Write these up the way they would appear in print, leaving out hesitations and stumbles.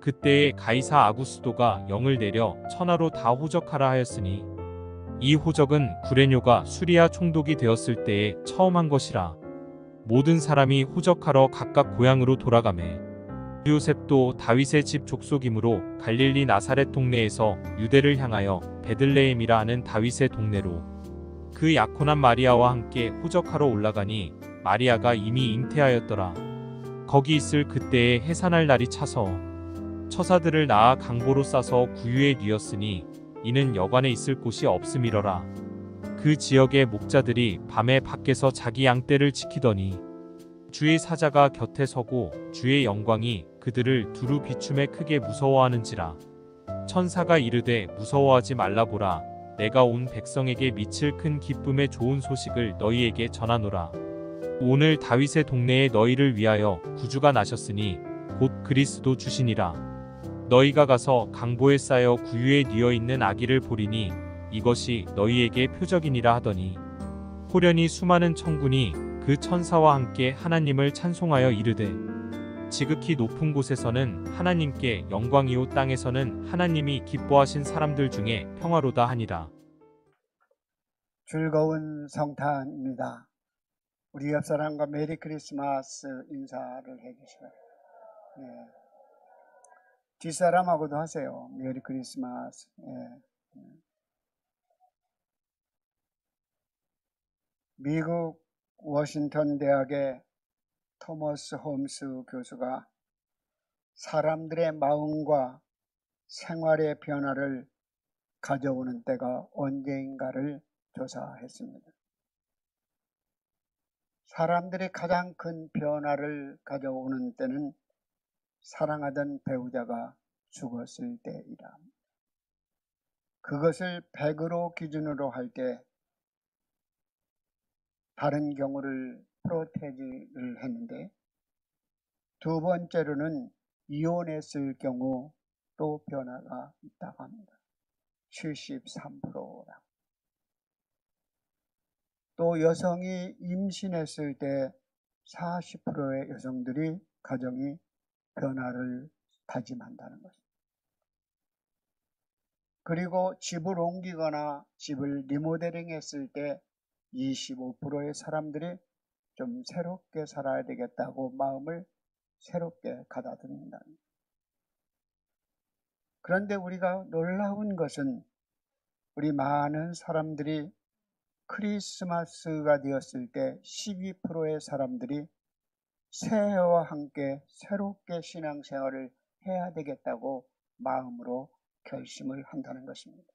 그때에 가이사 아구스도가 영을 내려 천하로 다 호적하라 하였으니 이 호적은 구레뇨가 수리아 총독이 되었을 때에 처음 한 것이라. 모든 사람이 호적하러 각각 고향으로 돌아가매 요셉도 다윗의 집 족속이므로 갈릴리 나사렛 동네에서 유대를 향하여 베들레헴이라 하는 다윗의 동네로 그 약혼한 마리아와 함께 호적하러 올라가니 마리아가 이미 잉태하였더라. 거기 있을 그때에 해산할 날이 차서 처사들을 낳아 강보로 싸서 구유에 뉘었으니 이는 여관에 있을 곳이 없음이러라. 그 지역의 목자들이 밤에 밖에서 자기 양떼를 지키더니 주의 사자가 곁에 서고 주의 영광이 그들을 두루 비춤에 크게 무서워하는지라. 천사가 이르되 무서워하지 말라. 보라, 내가 온 백성에게 미칠 큰 기쁨의 좋은 소식을 너희에게 전하노라. 오늘 다윗의 동네에 너희를 위하여 구주가 나셨으니 곧 그리스도 주시니라. 너희가 가서 강보에 쌓여 구유에 뉘어 있는 아기를 보리니 이것이 너희에게 표적이니라 하더니 호련히 수많은 천군이 그 천사와 함께 하나님을 찬송하여 이르되 지극히 높은 곳에서는 하나님께 영광이요 땅에서는 하나님이 기뻐하신 사람들 중에 평화로다 하니라. 즐거운 성탄입니다. 우리 옆 사람과 메리 크리스마스 인사를 해주시고요. 예. 뒷사람하고도 하세요. 메리 크리스마스. 예. 미국 워싱턴 대학의 토머스 홈스 교수가 사람들의 마음과 생활의 변화를 가져오는 때가 언제인가를 조사했습니다. 사람들이 가장 큰 변화를 가져오는 때는 사랑하던 배우자가 죽었을 때이다. 그것을 100으로 기준으로 할 때 다른 경우를 프로테지를 했는데, 두 번째로는 이혼했을 경우 또 변화가 있다고 합니다. 73%라. 또 여성이 임신했을 때 40%의 여성들이 가정이 변화를 다짐한다는 것입니다. 그리고 집을 옮기거나 집을 리모델링 했을 때 25%의 사람들이 좀 새롭게 살아야 되겠다고 마음을 새롭게 가다듬는다. 그런데 우리가 놀라운 것은 우리 많은 사람들이 크리스마스가 되었을 때 12%의 사람들이 새해와 함께 새롭게 신앙생활을 해야 되겠다고 마음으로 결심을 한다는 것입니다.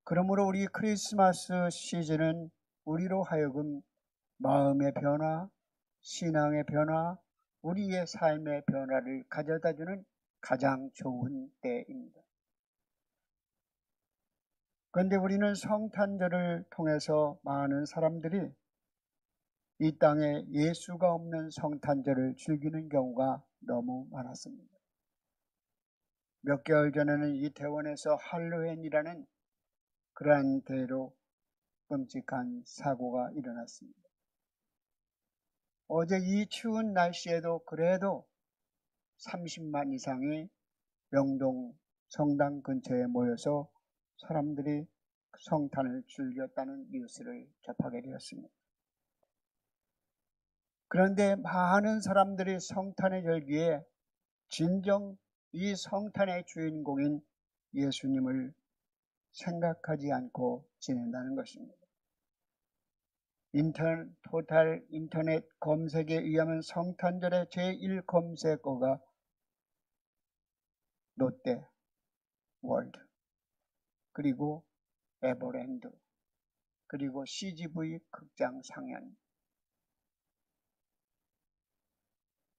그러므로 우리 크리스마스 시즌은 우리로 하여금 마음의 변화, 신앙의 변화, 우리의 삶의 변화를 가져다주는 가장 좋은 때입니다. 그런데 우리는 성탄절을 통해서 많은 사람들이 이 땅에 예수가 없는 성탄절을 즐기는 경우가 너무 많았습니다. 몇 개월 전에는 이태원에서 할로윈이라는 그러한 대로 끔찍한 사고가 일어났습니다. 어제 이 추운 날씨에도 그래도 30만 이상이 명동 성당 근처에 모여서 사람들이 성탄을 즐겼다는 뉴스를 접하게 되었습니다. 그런데 많은 사람들이 성탄의 절기에 진정 이 성탄의 주인공인 예수님을 생각하지 않고 지낸다는 것입니다. 토탈 인터넷 검색에 의하면 성탄절의 제1 검색어가 롯데, 월드, 그리고 에버랜드, 그리고 CGV 극장 상연.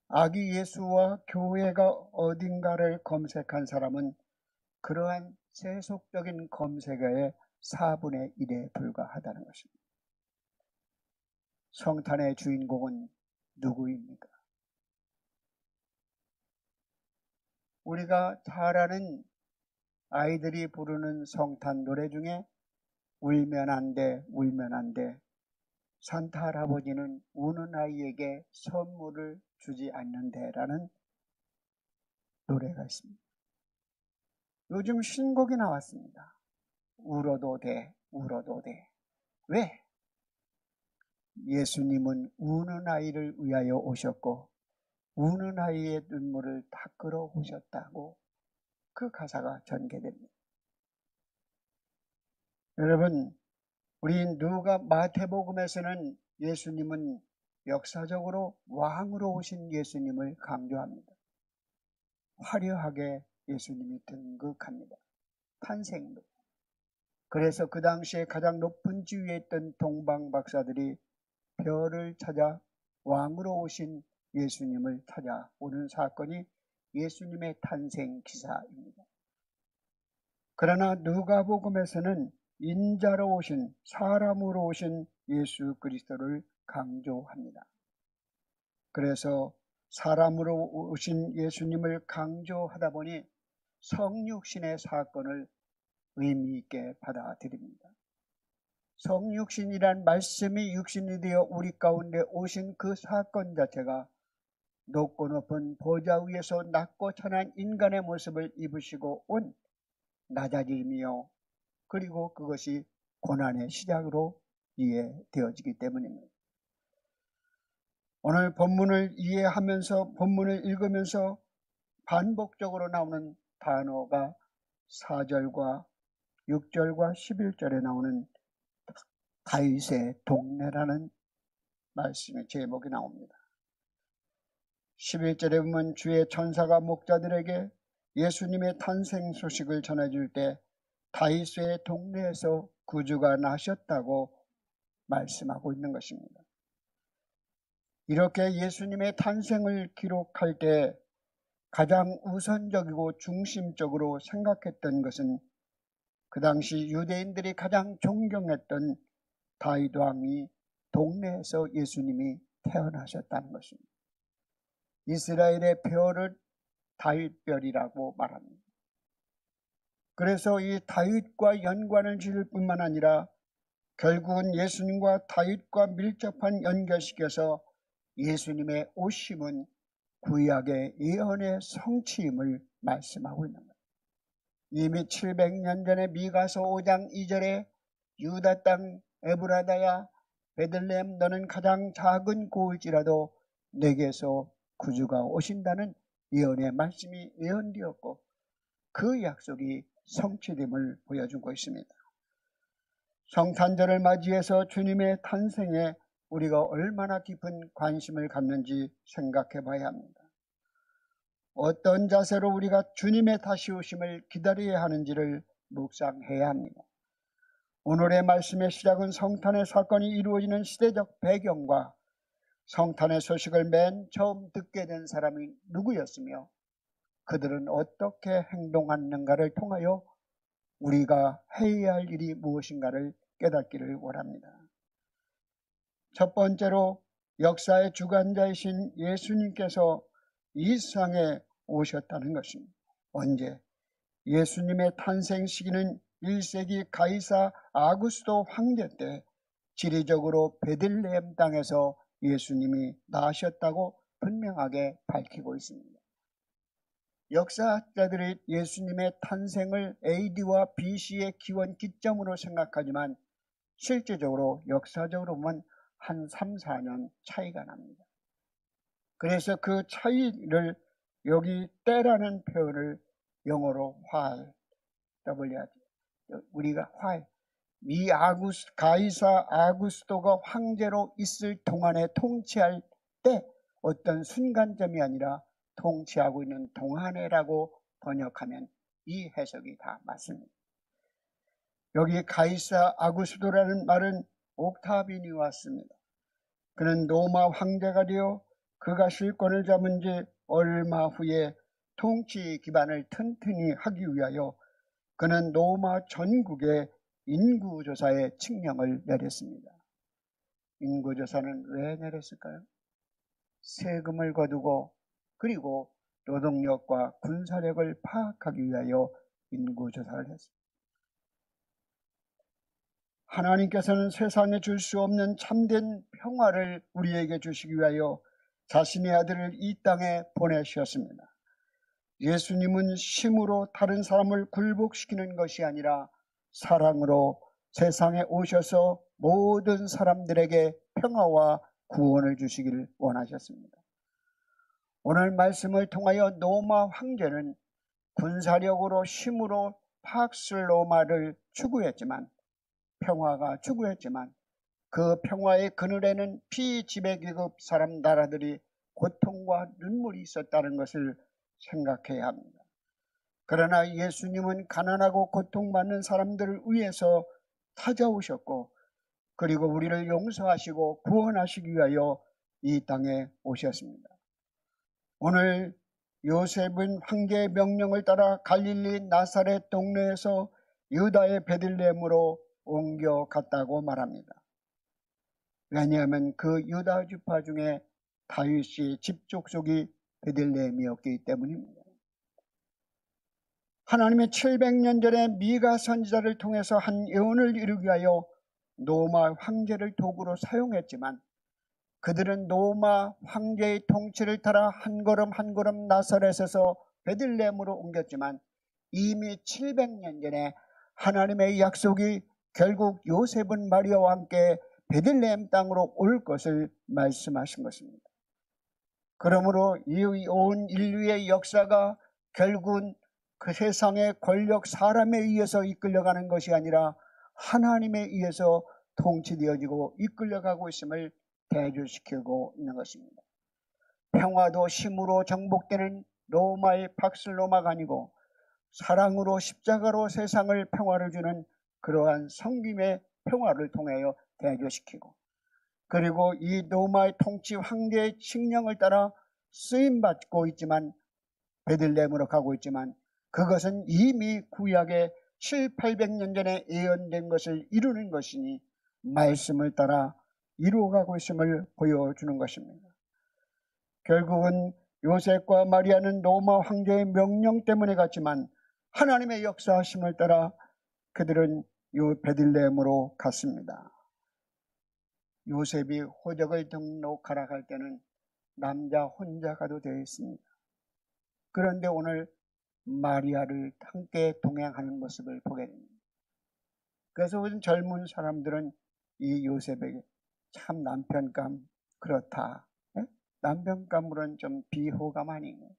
아기 예수와 교회가 어딘가를 검색한 사람은 그러한 세속적인 검색어의 4분의 1에 불과하다는 것입니다. 성탄의 주인공은 누구입니까? 우리가 잘 아는 아이들이 부르는 성탄 노래 중에 울면 안 돼, 울면 안 돼. 산타 할아버지는 우는 아이에게 선물을 주지 않는데 라는 노래가 있습니다. 요즘 신곡이 나왔습니다. 울어도 돼, 울어도 돼. 왜? 예수님은 우는 아이를 위하여 오셨고 우는 아이의 눈물을 닦으러 오셨다고 그 가사가 전개됩니다. 여러분, 우리 누가 마태복음에서는 예수님은 역사적으로 왕으로 오신 예수님을 강조합니다. 화려하게 예수님이 등극합니다. 탄생도. 그래서 그 당시에 가장 높은 지위에 있던 동방 박사들이 별을 찾아 왕으로 오신 예수님을 찾아오는 사건이 예수님의 탄생 기사입니다. 그러나 누가복음에서는 인자로 오신, 사람으로 오신 예수 그리스도를 강조합니다. 그래서 사람으로 오신 예수님을 강조하다 보니 성육신의 사건을 의미 있게 받아들입니다. 성육신이란 말씀이 육신이 되어 우리 가운데 오신 그 사건 자체가 높고 높은 보좌 위에서 낮고 천한 인간의 모습을 입으시고 온 낮아짐이요, 그리고 그것이 고난의 시작으로 이해되어지기 때문입니다. 오늘 본문을 이해하면서, 본문을 읽으면서 반복적으로 나오는 단어가 4절과 6절과 11절에 나오는 다윗의 동네라는 말씀의 제목이 나옵니다. 11절에 보면 주의 천사가 목자들에게 예수님의 탄생 소식을 전해줄 때 다윗의 동네에서 구주가 나셨다고 말씀하고 있는 것입니다. 이렇게 예수님의 탄생을 기록할 때 가장 우선적이고 중심적으로 생각했던 것은 그 당시 유대인들이 가장 존경했던 다윗 왕이 동네에서 예수님이 태어나셨다는 것입니다. 이스라엘의 별을 다윗별이라고 말합니다. 그래서 이 다윗과 연관을 지을 뿐만 아니라 결국은 예수님과 다윗과 밀접한 연결시켜서 예수님의 오심은 구약의 예언의 성취임을 말씀하고 있는 거예요. 이미 700년 전에 미가서 5장 2절에 유다 땅 에브라다야 베들레헴 너는 가장 작은 고일지라도 내게서 구주가 오신다는 예언의 말씀이 예언되었고 그 약속이 성취됨을 보여주고 있습니다. 성탄절을 맞이해서 주님의 탄생에 우리가 얼마나 깊은 관심을 갖는지 생각해 봐야 합니다. 어떤 자세로 우리가 주님의 다시 오심을 기다려야 하는지를 묵상해야 합니다. 오늘의 말씀의 시작은 성탄의 사건이 이루어지는 시대적 배경과 성탄의 소식을 맨 처음 듣게 된 사람이 누구였으며 그들은 어떻게 행동했는가를 통하여 우리가 해야 할 일이 무엇인가를 깨닫기를 원합니다. 첫 번째로 역사의 주관자이신 예수님께서 이 세상에 오셨다는 것입니다. 언제? 예수님의 탄생 시기는 1세기 가이사 아구스도 황제 때 지리적으로 베들레헴 땅에서 예수님이 나셨다고 분명하게 밝히고 있습니다. 역사학자들이 예수님의 탄생을 AD와 BC의 기원 기점으로 생각하지만 실제적으로 역사적으로 보면 한 3, 4년 차이가 납니다. 그래서 그 차이를 여기 때라는 표현을 영어로 while, 우리가 while, 가이사 아구스도가 황제로 있을 동안에 통치할 때 어떤 순간점이 아니라 통치하고 있는 동안에라고 번역하면 이 해석이 다 맞습니다. 여기 가이사 아구스도라는 말은 옥타비니 왔습니다. 그는 로마 황제가 되어 그가 실권을 잡은 지 얼마 후에 통치 기반을 튼튼히 하기 위하여 그는 로마 전국에 인구조사의 칙령을 내렸습니다. 인구조사는 왜 내렸을까요? 세금을 거두고 그리고 노동력과 군사력을 파악하기 위하여 인구조사를 했습니다. 하나님께서는 세상에 줄 수 없는 참된 평화를 우리에게 주시기 위하여 자신의 아들을 이 땅에 보내셨습니다. 예수님은 심으로 다른 사람을 굴복시키는 것이 아니라 사랑으로 세상에 오셔서 모든 사람들에게 평화와 구원을 주시기를 원하셨습니다. 오늘 말씀을 통하여 로마 황제는 군사력으로 힘으로 박슬로마를 추구했지만 평화가 추구했지만 그 평화의 그늘에는 피지배계급 사람 나라들이 고통과 눈물이 있었다는 것을 생각해야 합니다. 그러나 예수님은 가난하고 고통받는 사람들을 위해서 찾아오셨고 그리고 우리를 용서하시고 구원하시기 위하여 이 땅에 오셨습니다. 오늘 요셉은 황제의 명령을 따라 갈릴리 나사렛 동네에서 유다의 베들레헴으로 옮겨갔다고 말합니다. 왜냐하면 그 유다 지파 중에 다윗의 집 족속이 베들레헴이었기 때문입니다. 하나님의 700년 전에 미가 선지자를 통해서 한 예언을 이루기 위하여 로마 황제를 도구로 사용했지만 그들은 로마 황제의 통치를 따라 한 걸음 한 걸음 나사렛에서 베들레헴으로 옮겼지만 이미 700년 전에 하나님의 약속이 결국 요셉은 마리아와 함께 베들레헴 땅으로 올 것을 말씀하신 것입니다. 그러므로 이 온 인류의 역사가 결국은 그 세상의 권력 사람에 의해서 이끌려가는 것이 아니라 하나님에 의해서 통치되어지고 이끌려가고 있음을 대조시키고 있는 것입니다. 평화도 힘으로 정복되는 로마의 박슬로마가 아니고 사랑으로 십자가로 세상을 평화를 주는 그러한 성김의 평화를 통하여 대조시키고 그리고 이 로마의 통치 황제의 칙령을 따라 쓰임받고 있지만 베들레헴으로 가고 있지만 그것은 이미 구약에 700~800년 전에 예언된 것을 이루는 것이니 말씀을 따라 이루어가고 있음을 보여주는 것입니다. 결국은 요셉과 마리아는 로마 황제의 명령 때문에 갔지만 하나님의 역사하심을 따라 그들은 요 베들레헴으로 갔습니다. 요셉이 호적을 등록하러 갈 때는 남자 혼자 가도 되어 있습니다. 그런데 오늘 마리아를 함께 동행하는 모습을 보게 됩니다. 그래서 요즘 젊은 사람들은 이 요셉에게 참 남편감 그렇다. 네? 남편감으로는 좀 비호감 아니에요.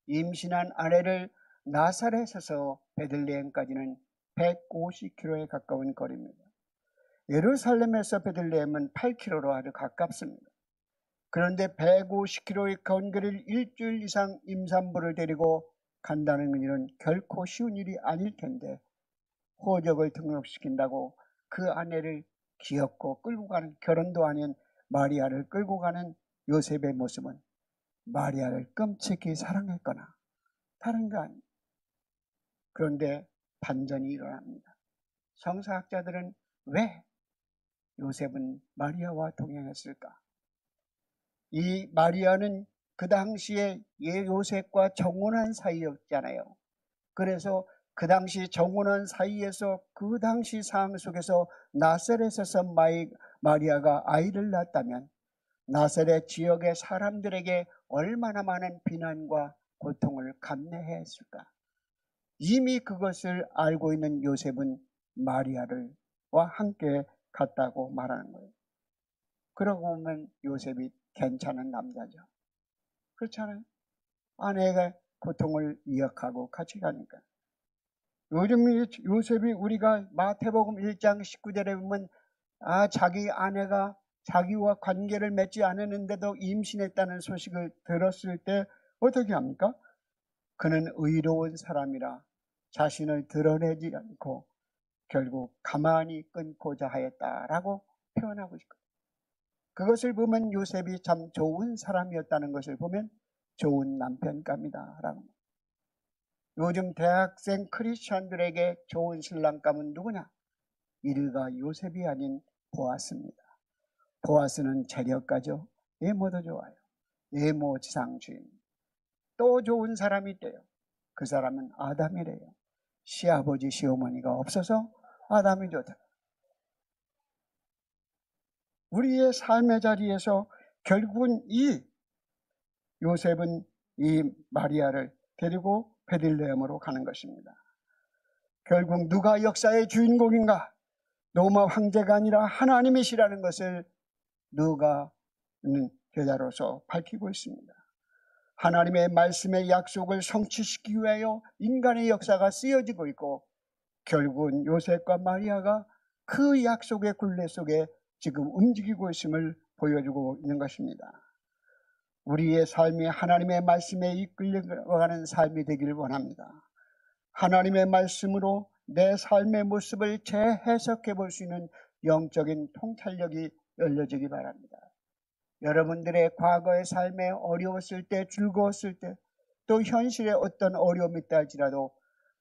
임신한 아내를 나사렛에서 베들레헴까지는 150km에 가까운 거리입니다. 예루살렘에서 베들레헴은 8km로 아주 가깝습니다. 그런데 150km의 거리를 일주일 이상 임산부를 데리고 간다는 일은 결코 쉬운 일이 아닐 텐데 호적을 등록시킨다고 그 아내를 귀엽고 끌고 가는 결혼도 아닌 마리아를 끌고 가는 요셉의 모습은 마리아를 끔찍히 사랑했거나 다른 거 아닙니다. 그런데 반전이 일어납니다. 성사학자들은 왜 요셉은 마리아와 동행했을까? 이 마리아는 그 당시에 요셉과 정혼한 사이였잖아요. 그래서 그 당시 정혼한 사이에서 그 당시 상황 속에서 나사렛에서 마리아가 아이를 낳았다면 나사렛 지역의 사람들에게 얼마나 많은 비난과 고통을 감내해야 했을까? 이미 그것을 알고 있는 요셉은 마리아와 함께 갔다고 말하는 거예요. 그러고 보면 요셉이 괜찮은 남자죠. 그렇잖아요. 아내가 고통을 이어가고 같이 가니까. 요즘 요셉이 우리가 마태복음 1장 19절에 보면 자기 아내가 자기와 관계를 맺지 않았는데도 임신했다는 소식을 들었을 때 어떻게 합니까? 그는 의로운 사람이라 자신을 드러내지 않고 결국 가만히 끊고자 하였다라고 표현하고 있거든요. 그것을 보면 요셉이 참 좋은 사람이었다는 것을 보면 좋은 남편감이다라고. 요즘 대학생 크리스천들에게 좋은 신랑감은 누구냐? 이르가 요셉이 아닌 보아스입니다. 보아스는 재력가죠. 외모도 좋아요. 외모 지상주의. 또 좋은 사람이 있대요. 그 사람은 아담이래요. 시아버지 시어머니가 없어서 아담이 좋다. 우리의 삶의 자리에서 결국은 이 요셉은 이 마리아를 데리고 베들레헴으로 가는 것입니다. 결국 누가 역사의 주인공인가? 로마 황제가 아니라 하나님이시라는 것을 누가는 제자로서 밝히고 있습니다. 하나님의 말씀의 약속을 성취시키기 위하여 인간의 역사가 쓰여지고 있고, 결국은 요셉과 마리아가 그 약속의 굴레 속에 지금 움직이고 있음을 보여주고 있는 것입니다. 우리의 삶이 하나님의 말씀에 이끌려가는 삶이 되기를 원합니다. 하나님의 말씀으로 내 삶의 모습을 재해석해 볼 수 있는 영적인 통찰력이 열려지기 바랍니다. 여러분들의 과거의 삶에 어려웠을 때, 즐거웠을 때, 또 현실에 어떤 어려움이 있다 할지라도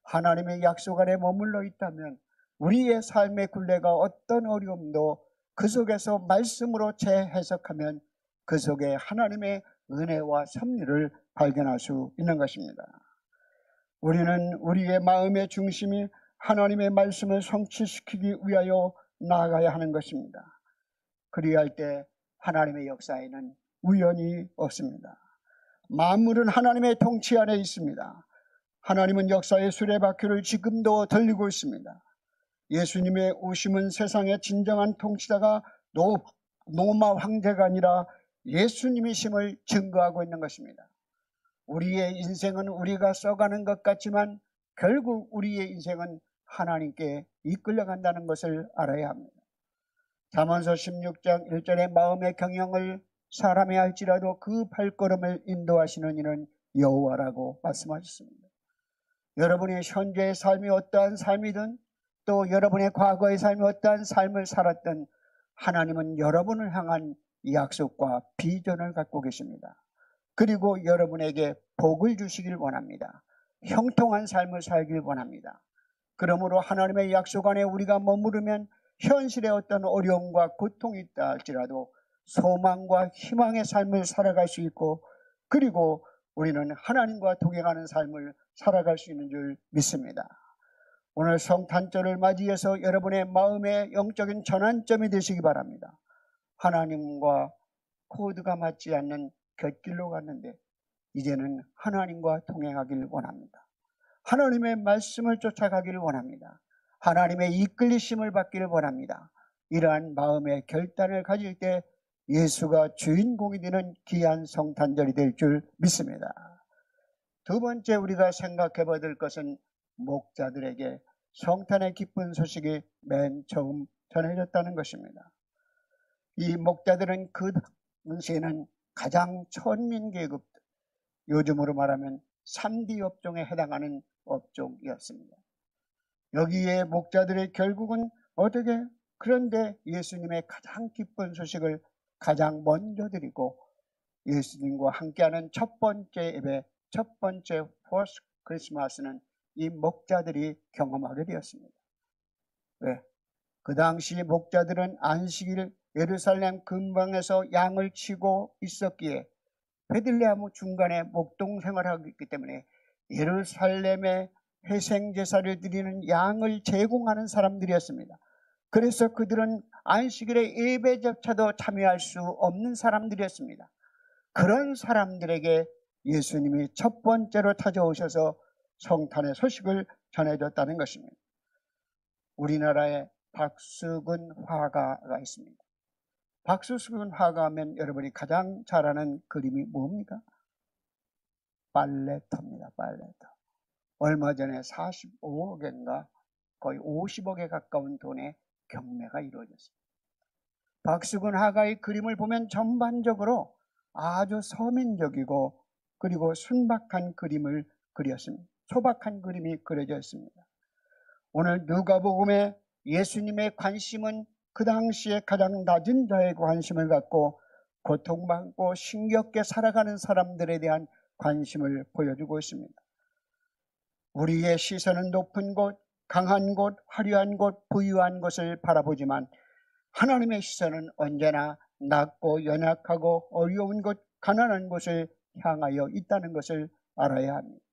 하나님의 약속 안에 머물러 있다면 우리의 삶의 굴레가 어떤 어려움도 그 속에서 말씀으로 재해석하면 그 속에 하나님의 은혜와 섭리를 발견할 수 있는 것입니다. 우리는 우리의 마음의 중심이 하나님의 말씀을 성취시키기 위하여 나아가야 하는 것입니다. 그리할 때 하나님의 역사에는 우연이 없습니다. 만물은 하나님의 통치 안에 있습니다. 하나님은 역사의 수레바퀴를 지금도 돌리고 있습니다. 예수님의 오심은 세상의 진정한 통치자가 로마 황제가 아니라 예수님이심을 증거하고 있는 것입니다. 우리의 인생은 우리가 써가는 것 같지만 결국 우리의 인생은 하나님께 이끌려간다는 것을 알아야 합니다. 잠언서 16장 1절의 마음의 경영을 사람이 할지라도 그 발걸음을 인도하시는 이는 여호와라고 말씀하셨습니다. 여러분의 현재의 삶이 어떠한 삶이든 또 여러분의 과거의 삶이 어떠한 삶을 살았든 하나님은 여러분을 향한 약속과 비전을 갖고 계십니다. 그리고 여러분에게 복을 주시길 원합니다. 형통한 삶을 살길 원합니다. 그러므로 하나님의 약속 안에 우리가 머무르면 현실의 어떤 어려움과 고통이 있다 할지라도 소망과 희망의 삶을 살아갈 수 있고, 그리고 우리는 하나님과 동행하는 삶을 살아갈 수 있는 줄 믿습니다. 오늘 성탄절을 맞이해서 여러분의 마음의 영적인 전환점이 되시기 바랍니다. 하나님과 코드가 맞지 않는 곁길로 갔는데 이제는 하나님과 동행하길 원합니다. 하나님의 말씀을 쫓아가기를 원합니다. 하나님의 이끌리심을 받기를 원합니다. 이러한 마음의 결단을 가질 때 예수가 주인공이 되는 귀한 성탄절이 될 줄 믿습니다. 두 번째 우리가 생각해 봐야 될 것은 목자들에게 성탄의 기쁜 소식이 맨 처음 전해졌다는 것입니다. 이 목자들은 그 당시에는 가장 천민계급, 요즘으로 말하면 3D 업종에 해당하는 업종이었습니다. 여기에 목자들의 결국은 어떻게, 그런데 예수님의 가장 기쁜 소식을 가장 먼저 드리고 예수님과 함께하는 첫 번째 예배, 첫 번째 포스트 크리스마스는 이 목자들이 경험하게 되었습니다. 왜? 그 당시 목자들은 안식일 예루살렘 근방에서 양을 치고 있었기에 베들레헴 중간에 목동 생활을 했기 때문에 예루살렘에 회생제사를 드리는 양을 제공하는 사람들이었습니다. 그래서 그들은 안식일의 예배조차도 참여할 수 없는 사람들이었습니다. 그런 사람들에게 예수님이 첫 번째로 찾아오셔서 성탄의 소식을 전해줬다는 것입니다. 우리나라에 박수근 화가가 있습니다. 박수근 화가 하면 여러분이 가장 잘 아는 그림이 뭡니까? 빨래터입니다. 빨래터. 얼마 전에 45억인가 거의 50억에 가까운 돈의 경매가 이루어졌습니다. 박수근 화가의 그림을 보면 전반적으로 아주 서민적이고 그리고 순박한 그림을 그렸습니다. 소박한 그림이 그려져 있습니다. 오늘 누가복음에 예수님의 관심은 그 당시에 가장 낮은 자의 관심을 갖고 고통받고 힘겹게 살아가는 사람들에 대한 관심을 보여주고 있습니다. 우리의 시선은 높은 곳, 강한 곳, 화려한 곳, 부유한 곳을 바라보지만 하나님의 시선은 언제나 낮고 연약하고 어려운 곳, 가난한 곳을 향하여 있다는 것을 알아야 합니다.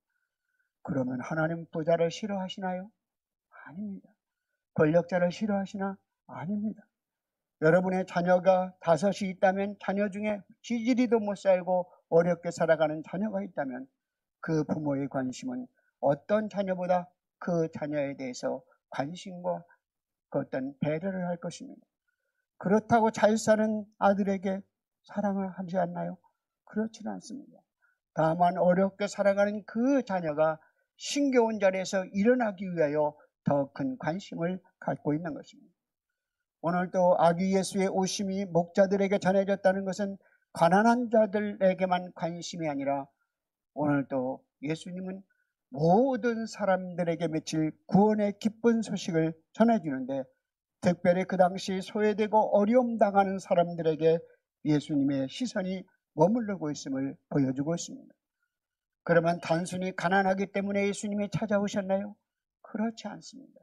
그러면 하나님 부자를 싫어하시나요? 아닙니다. 권력자를 싫어하시나? 아닙니다. 여러분의 자녀가 5이 있다면 자녀 중에 지지리도 못 살고 어렵게 살아가는 자녀가 있다면 그 부모의 관심은 어떤 자녀보다 그 자녀에 대해서 관심과 그 어떤 배려를 할 것입니다. 그렇다고 잘 사는 아들에게 사랑을 하지 않나요? 그렇지는 않습니다. 다만 어렵게 살아가는 그 자녀가 신겨운 자리에서 일어나기 위하여 더 큰 관심을 갖고 있는 것입니다. 오늘도 아기 예수의 오심이 목자들에게 전해졌다는 것은 가난한 자들에게만 관심이 아니라 오늘도 예수님은 모든 사람들에게 맺힐 구원의 기쁜 소식을 전해주는데 특별히 그 당시 소외되고 어려움 당하는 사람들에게 예수님의 시선이 머무르고 있음을 보여주고 있습니다. 그러면 단순히 가난하기 때문에 예수님이 찾아오셨나요? 그렇지 않습니다.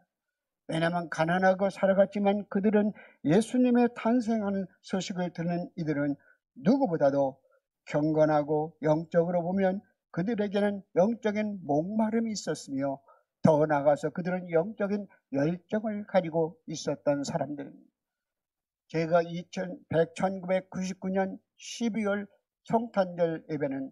왜냐하면 가난하고 살아갔지만 그들은 예수님의 탄생하는 소식을 듣는 이들은 누구보다도 경건하고 영적으로 보면 그들에게는 영적인 목마름이 있었으며 더 나아가서 그들은 영적인 열정을 가지고 있었던 사람들입니다. 제가 1999년 12월 성탄절 예배는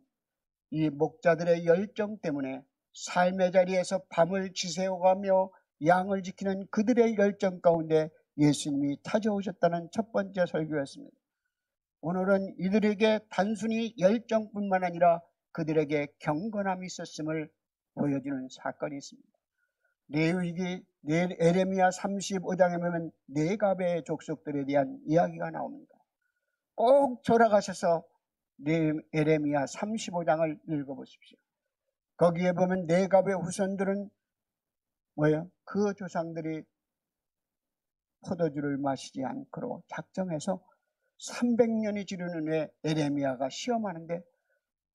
이 목자들의 열정 때문에 삶의 자리에서 밤을 지새워가며 양을 지키는 그들의 열정 가운데 예수님이 찾아오셨다는 첫 번째 설교였습니다. 오늘은 이들에게 단순히 열정뿐만 아니라 그들에게 경건함이 있었음을 보여주는 사건이 있습니다. 레위기 에레미야 35장에 보면 네갑의 족속들에 대한 이야기가 나옵니다. 꼭 돌아가셔서 에레미야 35장을 읽어보십시오. 거기에 보면 네갑의 후손들은 뭐예요? 그 조상들이 포도주를 마시지 않기로 작정해서 300년이 지르는 후에 에레미야가 시험하는데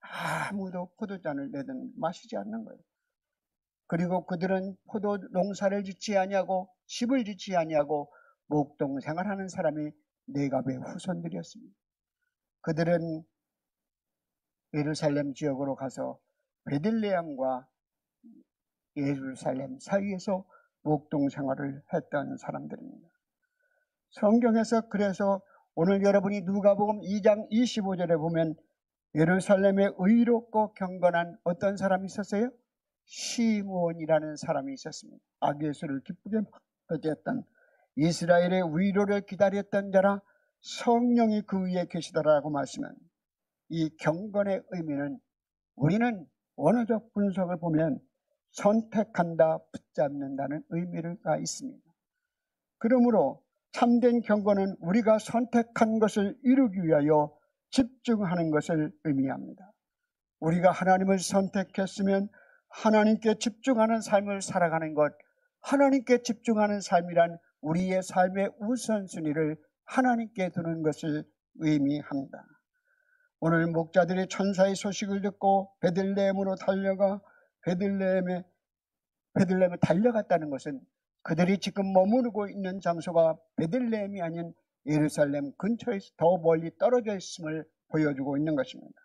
아무도 포도잔을 내든 마시지 않는 거예요. 그리고 그들은 포도 농사를 짓지 아니하고 집을 짓지 아니하고 목동 생활하는 사람이 네갑의 후손들이었습니다. 그들은 예루살렘 지역으로 가서 베들레헴과 예루살렘 사이에서 목동 생활을 했던 사람들입니다. 성경에서 그래서 오늘 여러분이 누가복음 2장 25절에 보면 예루살렘에 의롭고 경건한 어떤 사람이 있었어요? 시므온이라는 사람이 있었습니다. 아기 예수를 기쁘게 맞이했던 이스라엘의 위로를 기다렸던 자라 성령이 그 위에 계시더라고 말씀은 이 경건의 의미는 우리는 원어적 분석을 보면 선택한다, 붙잡는다는 의미가 있습니다. 그러므로 참된 경건은 우리가 선택한 것을 이루기 위하여 집중하는 것을 의미합니다. 우리가 하나님을 선택했으면 하나님께 집중하는 삶을 살아가는 것, 하나님께 집중하는 삶이란 우리의 삶의 우선순위를 하나님께 두는 것을 의미합니다. 오늘 목자들이 천사의 소식을 듣고 베들레헴으로 달려가 베들레헴에 달려갔다는 것은 그들이 지금 머무르고 있는 장소가 베들레헴이 아닌 예루살렘 근처에 더 멀리 떨어져 있음을 보여주고 있는 것입니다.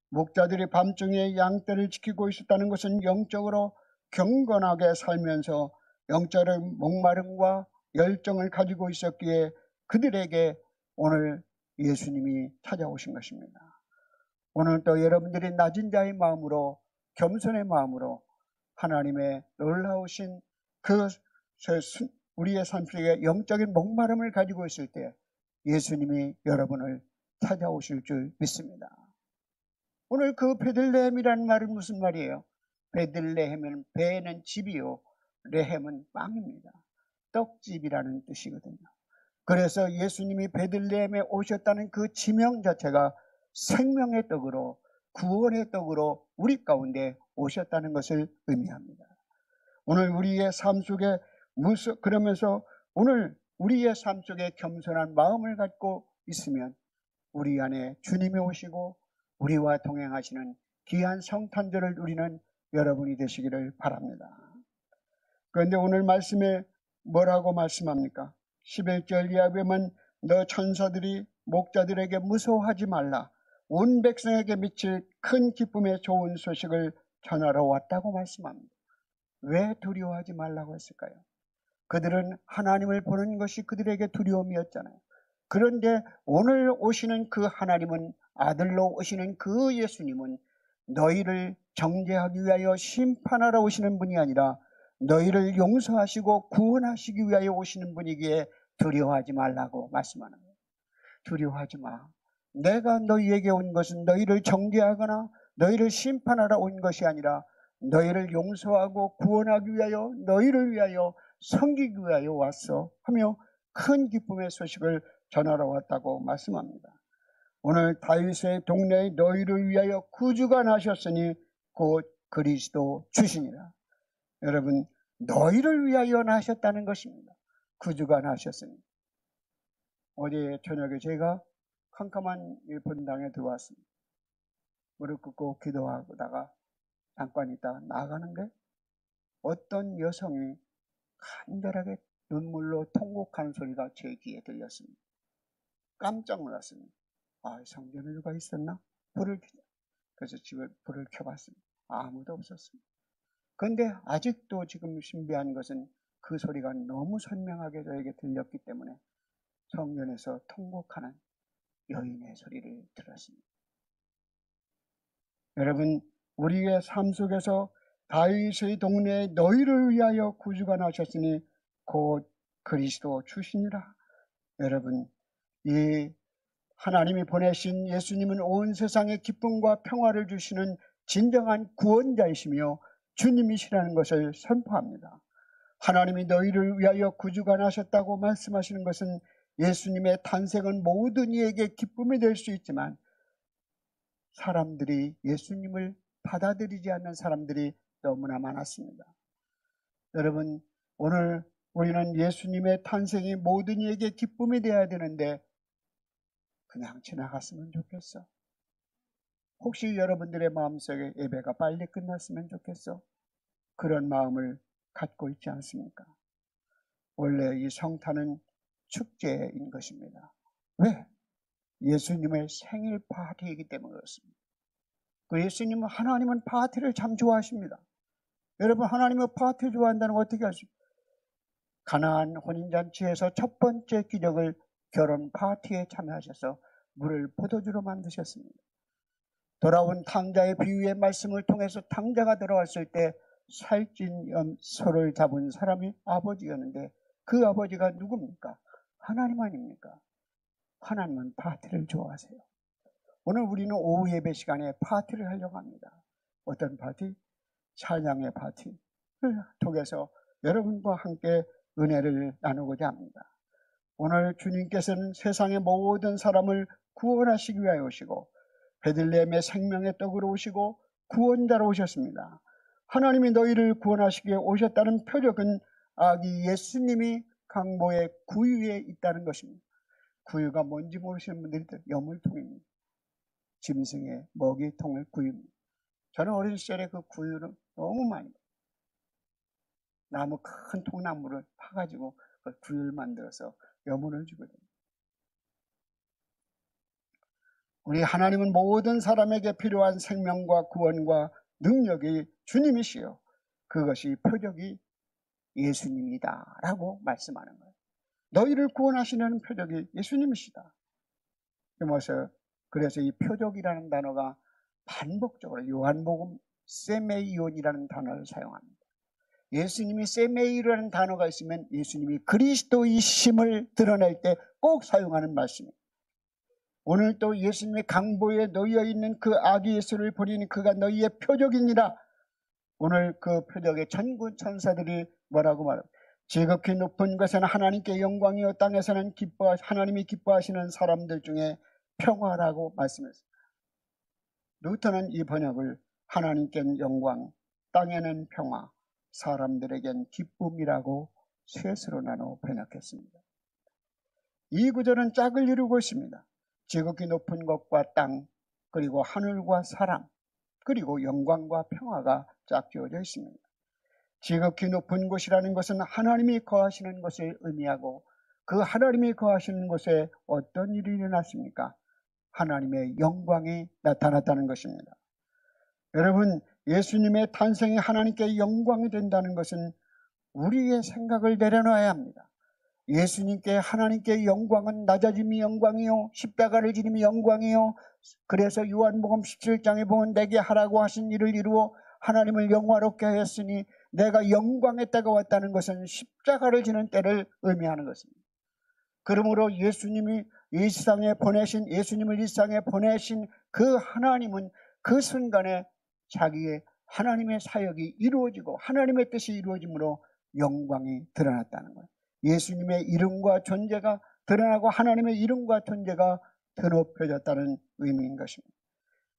목자들이 밤중에 양떼를 지키고 있었다는 것은 영적으로 경건하게 살면서 영적인 목마름과 열정을 가지고 있었기에 그들에게 오늘 예수님이 찾아오신 것입니다. 오늘 또 여러분들이 낮은 자의 마음으로 겸손의 마음으로 하나님의 놀라우신 그 우리의 삶 속에 영적인 목마름을 가지고 있을 때 예수님이 여러분을 찾아오실 줄 믿습니다. 오늘 그 베들레헴이라는 말은 무슨 말이에요? 베들레헴은 베는 집이요 레헴은 빵입니다. 떡집이라는 뜻이거든요. 그래서 예수님이 베들레헴에 오셨다는 그 지명 자체가 생명의 떡으로 구원의 떡으로 우리 가운데 오셨다는 것을 의미합니다. 오늘 우리의 삶 속에 그러면서 오늘 우리의 삶 속에 겸손한 마음을 갖고 있으면 우리 안에 주님이 오시고 우리와 동행하시는 귀한 성탄절을 누리는 여러분이 되시기를 바랍니다. 그런데 오늘 말씀에 뭐라고 말씀합니까? 11절 이하에 보면 너 천사들이 목자들에게 무서워하지 말라. 온 백성에게 미칠 큰 기쁨의 좋은 소식을 전하러 왔다고 말씀합니다. 왜 두려워하지 말라고 했을까요? 그들은 하나님을 보는 것이 그들에게 두려움이었잖아요. 그런데 오늘 오시는 그 하나님은 아들로 오시는 그 예수님은 너희를 정죄하기 위하여 심판하러 오시는 분이 아니라 너희를 용서하시고 구원하시기 위하여 오시는 분이기에 두려워하지 말라고 말씀하는 거예요. 두려워하지 마. 내가 너희에게 온 것은 너희를 정죄하거나 너희를 심판하러 온 것이 아니라 너희를 용서하고 구원하기 위하여 너희를 위하여 섬기기 위하여 왔어 하며 큰 기쁨의 소식을 전하러 왔다고 말씀합니다. 오늘 다윗의 동네에 너희를 위하여 구주가 나셨으니 곧 그리스도 주시니라. 여러분, 너희를 위하여 나셨다는 것입니다. 구주가 나셨으니. 어제 저녁에 제가 캄캄한 본당에 들어왔습니다. 무릎 꿇고 기도하다가 잠깐 있다가 나가는데 어떤 여성이 간절하게 눈물로 통곡하는 소리가 제 귀에 들렸습니다. 깜짝 놀랐습니다. 아, 성전에 누가 있었나? 불을 켜자. 그래서 집에 불을 켜봤습니다. 아무도 없었습니다. 그런데 아직도 지금 신비한 것은 그 소리가 너무 선명하게 저에게 들렸기 때문에 성전에서 통곡하는 여인의 소리를 들었습니다. 여러분, 우리의 삶 속에서 다윗의 동네에 너희를 위하여 구주가 나셨으니 곧 그리스도 주시니라. 여러분, 이 하나님이 보내신 예수님은 온 세상에 기쁨과 평화를 주시는 진정한 구원자이시며 주님이시라는 것을 선포합니다. 하나님이 너희를 위하여 구주가 나셨다고 말씀하시는 것은 예수님의 탄생은 모든 이에게 기쁨이 될 수 있지만 사람들이 예수님을 받아들이지 않는 사람들이 너무나 많았습니다. 여러분, 오늘 우리는 예수님의 탄생이 모든 이에게 기쁨이 되어야 되는데 그냥 지나갔으면 좋겠어. 혹시 여러분들의 마음속에 예배가 빨리 끝났으면 좋겠어. 그런 마음을 갖고 있지 않습니까? 원래 이 성탄은 축제인 것입니다. 왜? 예수님의 생일 파티이기 때문에 그렇습니다. 그 예수님은, 하나님은 파티를 참 좋아하십니다. 여러분, 하나님은 파티 좋아한다는 거 어떻게 아십니까? 가나안 혼인잔치에서 첫 번째 기적을 결혼 파티에 참여하셔서 물을 포도주로 만드셨습니다. 돌아온 탕자의 비유의 말씀을 통해서 탕자가 들어왔을 때 살찐 소를 잡은 사람이 아버지였는데 그 아버지가 누굽니까? 하나님 아닙니까? 하나님은 파티를 좋아하세요. 오늘 우리는 오후 예배 시간에 파티를 하려고 합니다. 어떤 파티? 찬양의 파티를 통해서 여러분과 함께 은혜를 나누고자 합니다. 오늘 주님께서는 세상의 모든 사람을 구원하시기 위하여 오시고 베들레헴의 생명의 떡으로 오시고 구원자로 오셨습니다. 하나님이 너희를 구원하시기 위해 오셨다는 표적은 아기 예수님이 강보의 구유에 있다는 것입니다. 구유가 뭔지 모르시는 분들이 여물통입니다. 짐승의 먹이통을 구유입니다. 저는 어린 시절에 그 구유를 너무 많이 나무 큰 통나무를 파가지고 그 구유를 만들어서 여물을 주거든요. 우리 하나님은 모든 사람에게 필요한 생명과 구원과 능력이 주님이시요 그것이 표적이 예수님이다 라고 말씀하는 거예요. 너희를 구원하시는 표적이 예수님이시다. 그래서 이 표적이라는 단어가 반복적으로 요한복음 세메이온이라는 단어를 사용합니다. 예수님이 세메이라는 단어가 있으면 예수님이 그리스도이심을 드러낼 때 꼭 사용하는 말씀입니다. 오늘 또 예수님의 강보에 놓여 있는 그 아기 예수를 보리니 그가 너희의 표적이니라. 오늘 그 표적의 천군 천사들이 뭐라고 말합니까? 지극히 높은 곳에는 하나님께 영광이요 땅에서는 하나님이 기뻐하시는 사람들 중에 평화라고 말씀했습니다. 루터는 이 번역을 하나님께는 영광, 땅에는 평화, 사람들에겐 기쁨이라고 셋으로 나눠 번역했습니다. 이 구절은 짝을 이루고 있습니다. 지극히 높은 것과 땅, 그리고 하늘과 사람, 그리고 영광과 평화가 짝지어져 있습니다. 지극히 높은 곳이라는 것은 하나님이 거하시는 것을 의미하고 그 하나님이 거하시는 곳에 어떤 일이 일어났습니까? 하나님의 영광이 나타났다는 것입니다. 여러분, 예수님의 탄생이 하나님께 영광이 된다는 것은 우리의 생각을 내려놔야 합니다. 예수님께 하나님께 영광은 낮아짐이 영광이요 십자가를 지님이 영광이요. 그래서 요한복음 17장에 보면 내게 하라고 하신 일을 이루어 하나님을 영화롭게 하였으니 내가 영광의 때가 왔다는 것은 십자가를 지는 때를 의미하는 것입니다. 그러므로 예수님을 이 세상에 보내신 그 하나님은 그 순간에 자기의 하나님의 사역이 이루어지고 하나님의 뜻이 이루어짐으로 영광이 드러났다는 거예요. 예수님의 이름과 존재가 드러나고 하나님의 이름과 존재가 드높여졌다는 의미인 것입니다.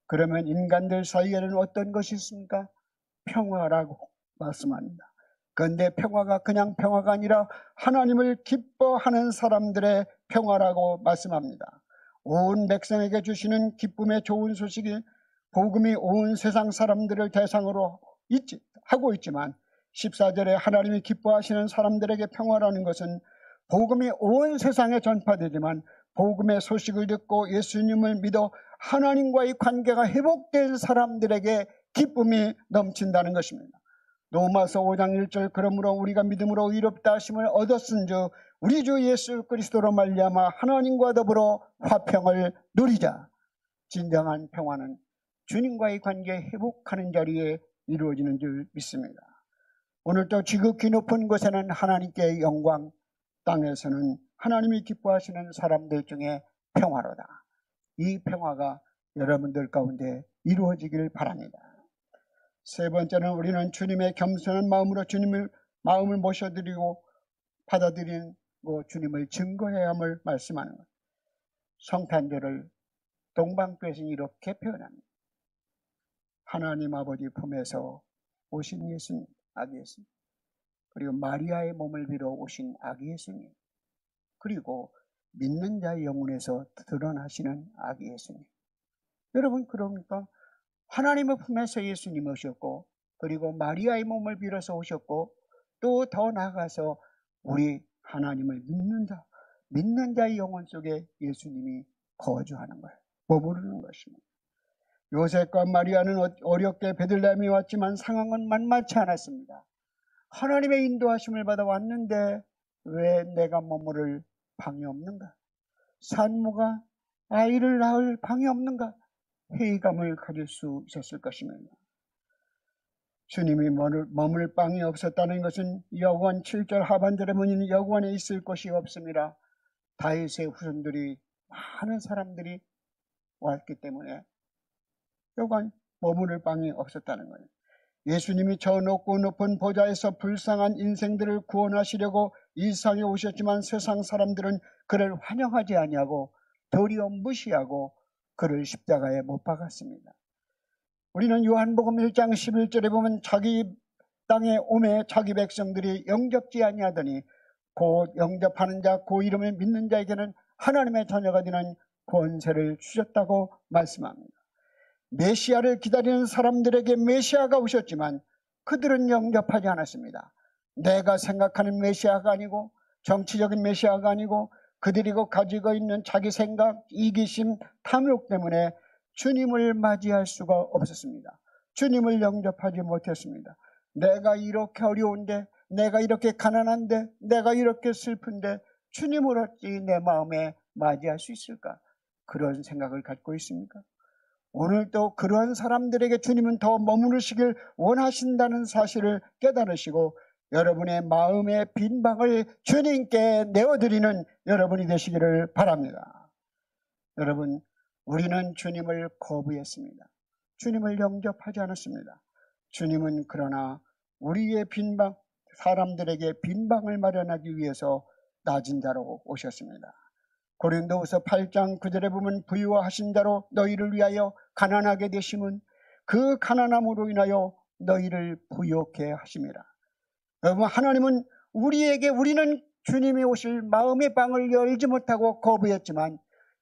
그러면 인간들 사이에는 어떤 것이 있습니까? 평화라고 말씀합니다. 그런데 평화가 그냥 평화가 아니라 하나님을 기뻐하는 사람들의 평화라고 말씀합니다. 온 백성에게 주시는 기쁨의 좋은 소식이 복음이 온 세상 사람들을 대상으로 하고 있지만 14절에 하나님이 기뻐하시는 사람들에게 평화라는 것은 복음이 온 세상에 전파되지만 복음의 소식을 듣고 예수님을 믿어 하나님과의 관계가 회복된 사람들에게 기쁨이 넘친다는 것입니다. 로마서 5장 1절 그러므로 우리가 믿음으로 의롭다 하심을 얻었은즉 우리 주 예수 그리스도로 말미암아 하나님과 더불어 화평을 누리자. 진정한 평화는 주님과의 관계 회복하는 자리에 이루어지는 줄 믿습니다. 오늘도 지극히 높은 곳에는 하나님께 영광, 땅에서는 하나님이 기뻐하시는 사람들 중에 평화로다. 이 평화가 여러분들 가운데 이루어지길 바랍니다. 세 번째는 우리는 주님의 겸손한 마음으로 마음을 모셔드리고 받아들이고 주님을 증거해야 함을 말씀하는 것. 성탄절을 동방교회에서는 이렇게 표현합니다. 하나님 아버지 품에서 오신 예수님, 아기 예수님, 그리고 마리아의 몸을 빌어 오신 아기 예수님, 그리고 믿는 자의 영혼에서 드러나시는 아기 예수님. 여러분, 그러니까 하나님의 품에서 예수님 오셨고, 그리고 마리아의 몸을 빌어서 오셨고, 또 더 나아가서 우리 하나님을 믿는 자의 영혼 속에 예수님이 거주하는 거예요. 머무르는 것입니다. 요셉과 마리아는 어렵게 베들레헴에 왔지만 상황은 만만치 않았습니다. 하나님의 인도하심을 받아 왔는데 왜 내가 머무를 방이 없는가? 산모가 아이를 낳을 방이 없는가? 회의감을 가질 수 있었을 것입니다. 주님이 머물 방이 없었다는 것은 여호완 7절 하반절에 보면 여호완에 있을 곳이 없습니다. 다윗의 후손들이 많은 사람들이 왔기 때문에 여호완 머무를 방이 없었다는 거예요. 예수님이 저 높은 보좌에서 불쌍한 인생들을 구원하시려고 이 세상에 오셨지만 세상 사람들은 그를 환영하지 아니하고 도리어 무시하고 그를 십자가에 못 박았습니다. 우리는 요한복음 1장 11절에 보면 자기 땅에 오매 자기 백성들이 영접지 아니하더니 곧 영접하는 자, 그 이름을 믿는 자에게는 하나님의 자녀가 되는 권세를 주셨다고 말씀합니다. 메시아를 기다리는 사람들에게 메시아가 오셨지만 그들은 영접하지 않았습니다. 내가 생각하는 메시아가 아니고 정치적인 메시아가 아니고 그들이 가지고 있는 자기 생각, 이기심, 탐욕 때문에 주님을 맞이할 수가 없었습니다. 주님을 영접하지 못했습니다. 내가 이렇게 어려운데, 내가 이렇게 가난한데, 내가 이렇게 슬픈데 주님을 어찌 내 마음에 맞이할 수 있을까? 그런 생각을 갖고 있습니까? 오늘도 그러한 사람들에게 주님은 더 머무르시길 원하신다는 사실을 깨달으시고 여러분의 마음의 빈 방을 주님께 내어드리는 여러분이 되시기를 바랍니다. 여러분, 우리는 주님을 거부했습니다. 주님을 영접하지 않았습니다. 주님은 그러나 우리의 빈방, 사람들에게 빈방을 마련하기 위해서 낮은 자로 오셨습니다. 고린도후서 8장 9절에 보면 부유하신 자로 너희를 위하여 가난하게 되심은 그 가난함으로 인하여 너희를 부유케 하심이라. 여러분, 하나님은 우리는 주님이 오실 마음의 방을 열지 못하고 거부했지만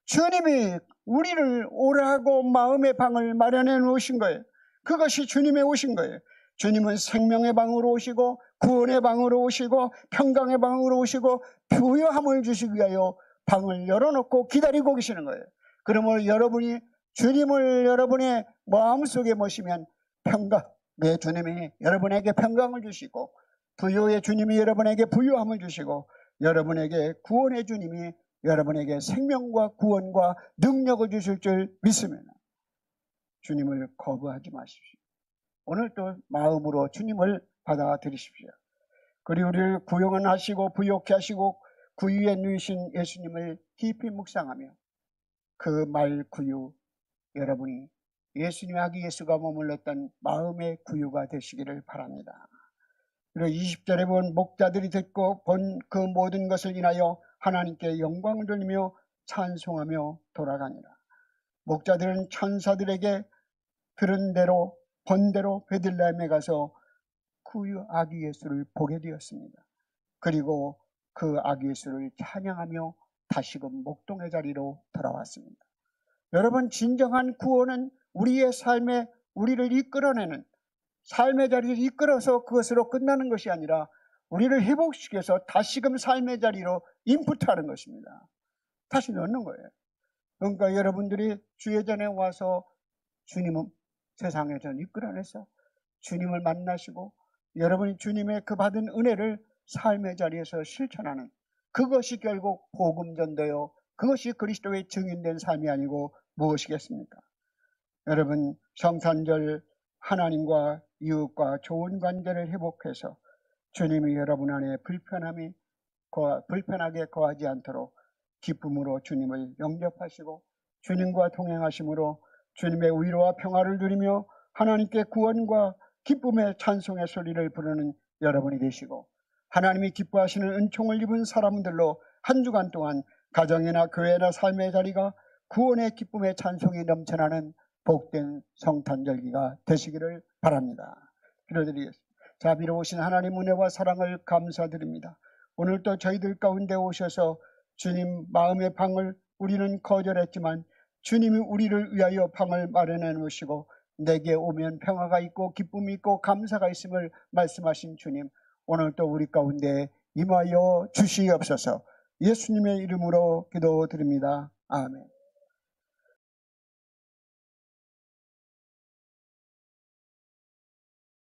주님이 우리를 오라고 마음의 방을 마련해 놓으신 거예요. 그것이 주님의 오신 거예요. 주님은 생명의 방으로 오시고 구원의 방으로 오시고 평강의 방으로 오시고 부유함을 주시기 위하여 방을 열어놓고 기다리고 계시는 거예요. 그러므로 여러분이 주님을 여러분의 마음속에 모시면 평강의 주님이 여러분에게 평강을 주시고 부유의 주님이 여러분에게 부유함을 주시고 여러분에게 구원의 주님이 여러분에게 생명과 구원과 능력을 주실 줄 믿으면 주님을 거부하지 마십시오. 오늘 또 마음으로 주님을 받아들이십시오. 그리고 우리를 구원하시고 부욕케 하시고 구유에 누이신 예수님을 깊이 묵상하며 그 말 구유, 여러분이 예수님의 아기 예수가 머물렀던 마음의 구유가 되시기를 바랍니다. 그리고 20절에 본 목자들이 듣고 본 그 모든 것을 인하여 하나님께 영광을 돌리며 찬송하며 돌아가니라. 목자들은 천사들에게 들은 대로 본 대로 베들레헴에 가서 구유 아기 예수를 보게 되었습니다. 그리고 그 아기 예수를 찬양하며 다시금 목동의 자리로 돌아왔습니다. 여러분, 진정한 구원은 우리의 삶에 우리를 이끌어내는 삶의 자리를 이끌어서 그것으로 끝나는 것이 아니라 우리를 회복시켜서 다시금 삶의 자리로 인풋하는 것입니다. 다시 넣는 거예요. 그러니까 여러분들이 주예전에 와서 주님은 세상에 전 이끌어내서 주님을 만나시고 여러분이 주님의 그 받은 은혜를 삶의 자리에서 실천하는 그것이 결국 복음 전도요, 그것이 그리스도의 증인된 삶이 아니고 무엇이겠습니까? 여러분, 성탄절 하나님과 이웃과 좋은 관계를 회복해서 주님이 여러분 안에 불편하게 거하지 않도록 기쁨으로 주님을 영접하시고 주님과 동행하심으로 주님의 위로와 평화를 누리며 하나님께 구원과 기쁨의 찬송의 소리를 부르는 여러분이 되시고 하나님이 기뻐하시는 은총을 입은 사람들로 한 주간 동안 가정이나 교회나 삶의 자리가 구원의 기쁨의 찬송이 넘쳐나는 복된 성탄절기가 되시기를 바랍니다. 기도드리겠습니다. 자비로우신 하나님 은혜와 사랑을 감사드립니다. 오늘도 저희들 가운데 오셔서 주님 마음의 방을 우리는 거절했지만 주님이 우리를 위하여 방을 마련해 놓으시고 내게 오면 평화가 있고 기쁨이 있고 감사가 있음을 말씀하신 주님, 오늘도 우리 가운데 임하여 주시옵소서. 예수님의 이름으로 기도드립니다. 아멘.